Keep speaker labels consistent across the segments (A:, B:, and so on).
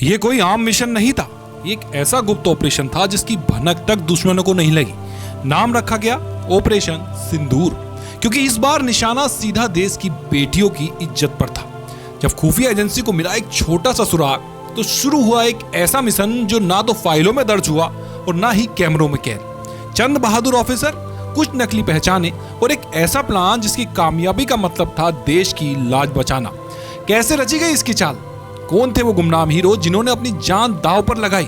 A: ये कोई आम मिशन नहीं था, ये एक ऐसा गुप्त ऑपरेशन था जिसकी भनक तक दुश्मनों को नहीं लगी। नाम रखा गया ऑपरेशन सिंदूर, क्योंकि इस बार निशाना सीधा देश की बेटियों की इज्जत पर था। जब खुफिया एजेंसी को मिला एक छोटा सा सुराग, तो शुरू हुआ एक ऐसा मिशन जो ना तो फाइलों में दर्ज हुआ और ना ही कैमरों में कैद। चंद बहादुर ऑफिसर, कुछ नकली पहचाने और एक ऐसा प्लान जिसकी कामयाबी का मतलब था देश की लाज बचाना। कैसे रची गई इसकी चाल? कौन थे वो गुमनाम हीरो जिन्होंने अपनी जान दांव पर लगाई?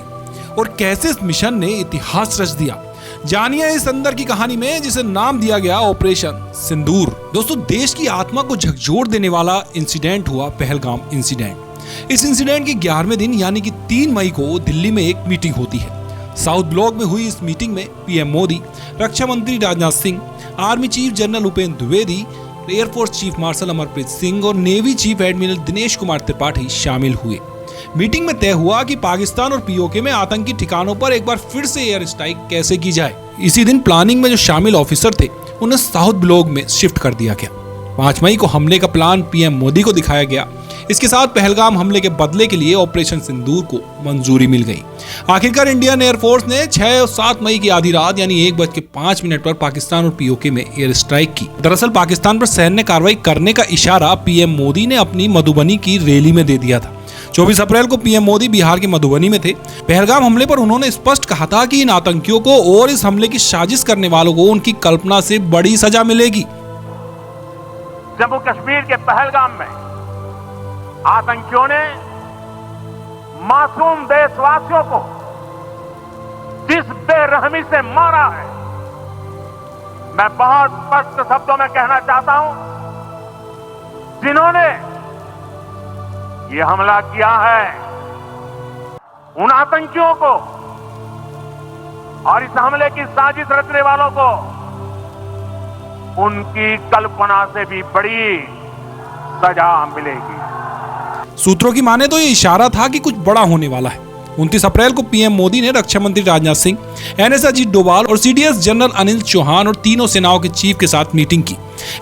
A: और कैसे इस मिशन ने इतिहास रच दिया? जानिए इस अंदर की कहानी में, जिसे नाम दिया गया ऑपरेशन सिंदूर। दोस्तों, देश की आत्मा को झकझोर देने वाला इंसिडेंट हुआ पहलगाम इंसिडेंट। इस इंसिडेंट के 11वें दिन यानी कि 3 मई को दिल्ली में एक मीटिंग होती है। साउथ ब्लॉक में हुई इस मीटिंग में पीएम मोदी, रक्षा मंत्री Rajnath Singh, army chief general Upendra Dwivedi, air force chief marshal Amarpreet Singh और navy chief admiral Dinesh Kumar Tripathi शामिल हुए। मीटिंग में तय हुआ कि पाकिस्तान और पीओके में आतंकी ठिकानों पर एक बार फिर से एयर स्ट्राइक कैसे की जाए। इसी दिन प्लानिंग में जो शामिल ऑफिसर थे उन्हें साउथ ब्लॉक में शिफ्ट कर दिया गया। 5 मई को हमले का प्लान पीएम मोदी को दिखाया गया। इसके साथ पहलगाम हमले के बदले के लिए ऑपरेशन सिंदूर को मंजूरी मिल गई। आखिरकार इंडियन एयरफोर्स ने 6 और 7 मई की आधी रात यानी 1:05 पर पाकिस्तान और पीओके में एयर स्ट्राइक की। दरअसल पाकिस्तान पर सैन्य कार्रवाई करने का इशारा पीएम मोदी ने अपनी मधुबनी की रैली में दे दिया था। 24 अप्रैल को पीएम मोदी बिहार के मधुबनी में थे। पहलगाम हमले पर उन्होंने स्पष्ट कहा था कि इन आतंकियों को और इस हमले की साजिश करने वालों को उनकी कल्पना से बड़ी सजा मिलेगी।
B: जम्मू कश्मीर के पहलगाम में आतंकियों ने मासूम देशवासियों को जिस बेरहमी से मारा है, मैं बहुत स्पष्ट शब्दों में कहना चाहता हूं, जिन्होंने ये हमला किया है उन आतंकियों को और इस हमले की साजिश रचने वालों को उनकी कल्पना से भी बड़ी सजा मिलेगी।
A: सूत्रों की माने तो ये इशारा था कि कुछ बड़ा होने वाला है। 29 अप्रैल को पीएम मोदी ने रक्षा मंत्री राजनाथ सिंह, एनएस अजीत डोभाल और सीडीएस जनरल अनिल चौहान और तीनों सेनाओं के चीफ के साथ मीटिंग की।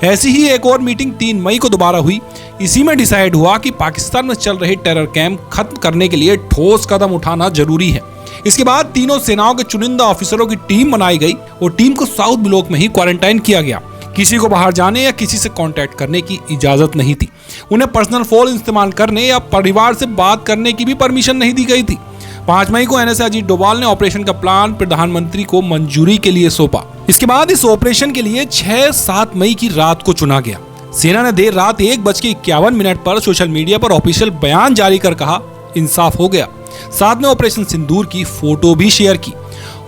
A: ऐसी ही एक और मीटिंग 3 मई को दोबारा हुई। इसी में डिसाइड हुआ कि पाकिस्तान में चल रहे टेरर कैंप खत्म करने के लिए ठोस कदम उठाना जरूरी है। इसके बाद तीनों सेनाओं के चुनिंदा ऑफिसरों की टीम बनाई गई और टीम को साउथ ब्लॉक में ही क्वारंटाइन किया गया। किसी को बाहर जाने या किसी से कांटेक्ट करने की इजाजत नहीं थी। उन्हें पर्सनल फोन इस्तेमाल करने या परिवार से बात करने की भी परमिशन नहीं दी गई थी। 5 मई को एनएस अजीत डोभाल ने ऑपरेशन का प्लान प्रधानमंत्री को मंजूरी के लिए सौंपा। इसके बाद इस ऑपरेशन के लिए 6-7 मई की रात को चुना गया। सेना ने देर रात 1:51 पर सोशल मीडिया पर ऑफिशियल बयान जारी कर कहा, इंसाफ हो गया। साथ में ऑपरेशन सिंदूर की फोटो भी शेयर की।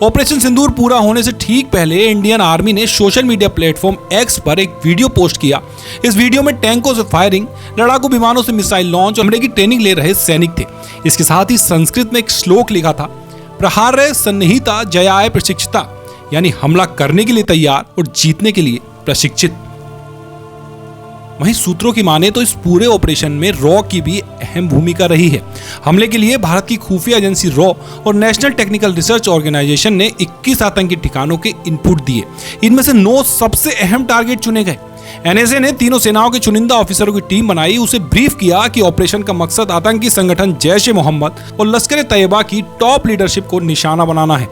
A: ऑपरेशन सिंदूर पूरा होने से ठीक पहले इंडियन आर्मी ने सोशल मीडिया प्लेटफॉर्म एक्स पर एक वीडियो पोस्ट किया। इस वीडियो में टैंकों से फायरिंग, लड़ाकू विमानों से मिसाइल लॉन्च और हमले की ट्रेनिंग ले रहे सैनिक थे। इसके साथ ही संस्कृत में एक श्लोक लिखा था, प्रहार्य सन्निहिता जयाय प्रशिक्षिता, यानी हमला करने के लिए तैयार और जीतने के लिए प्रशिक्षित। वहीं सूत्रों की माने तो इस पूरे ऑपरेशन में रॉ की भी अहम भूमिका रही है। हमले के लिए भारत की खुफिया एजेंसी रॉ और नेशनल टेक्निकल रिसर्च ऑर्गेनाइजेशन ने 21 आतंकी ठिकानों के इनपुट दिए। इनमें से 9 सबसे अहम टारगेट चुने गए। एनएसए ने तीनों सेनाओं के चुनिंदा ऑफिसरों की टीम बनाई, उसे ब्रीफ किया कि ऑपरेशन का मकसद आतंकी संगठन जैश-ए-मोहम्मद और लश्कर-ए-तैयबा की टॉप लीडरशिप को निशाना बनाना है।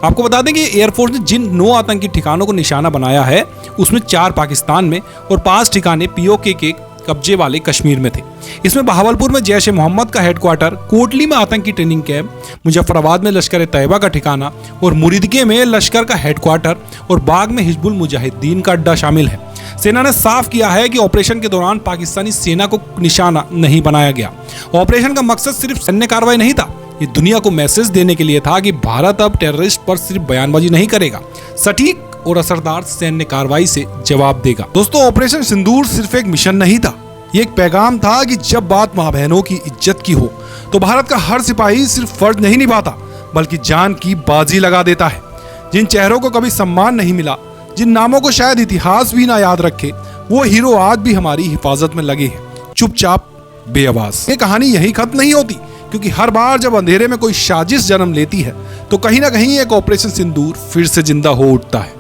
A: आपको बता दें कि एयरफोर्स ने जिन 9 आतंकी ठिकानों को निशाना बनाया है, उसमें 4 पाकिस्तान में और 5 ठिकाने पीओके के कब्जे वाले कश्मीर में थे। इसमें बहावलपुर में जैश-ए-मोहम्मद का हेडक्वार्टर, कोटली में आतंकी ट्रेनिंग कैंप, मुजफ्फराबाद में लश्कर-ए-तैयबा का ठिकाना और मुरीदके में लश्कर का हेडक्वार्टर और बाग में हिजबुल मुजाहिदीन का अड्डा शामिल है। सेना ने साफ किया है कि ऑपरेशन के दौरान पाकिस्तानी सेना को निशाना नहीं बनाया गया। ऑपरेशन का मकसद सिर्फ सैन्य कार्रवाई नहीं था, ये दुनिया को मैसेज देने के लिए था कि भारत अब टेररिस्ट पर सिर्फ बयानबाजी नहीं करेगा, सटीक और असरदार सैन्य कार्रवाई से जवाब देगा। दोस्तों, ऑपरेशन सिंदूर सिर्फ एक मिशन नहीं था, ये एक पैगाम था कि जब बात माँ बहनों की इज्जत की हो तो भारत का हर सिपाही सिर्फ फर्ज नहीं निभाता बल्कि जान की बाजी लगा देता है। जिन चेहरों को कभी सम्मान नहीं मिला, जिन नामों को शायद इतिहास भी ना याद रखे, वो हीरो आज भी हमारी हिफाजत में लगे हैं, चुपचाप बेआवाज। ये कहानी यही खत्म नहीं होती, क्योंकि हर बार जब अंधेरे में कोई साजिश जन्म लेती है तो कहीं ना कहीं एक ऑपरेशन सिंदूर फिर से जिंदा हो उठता है।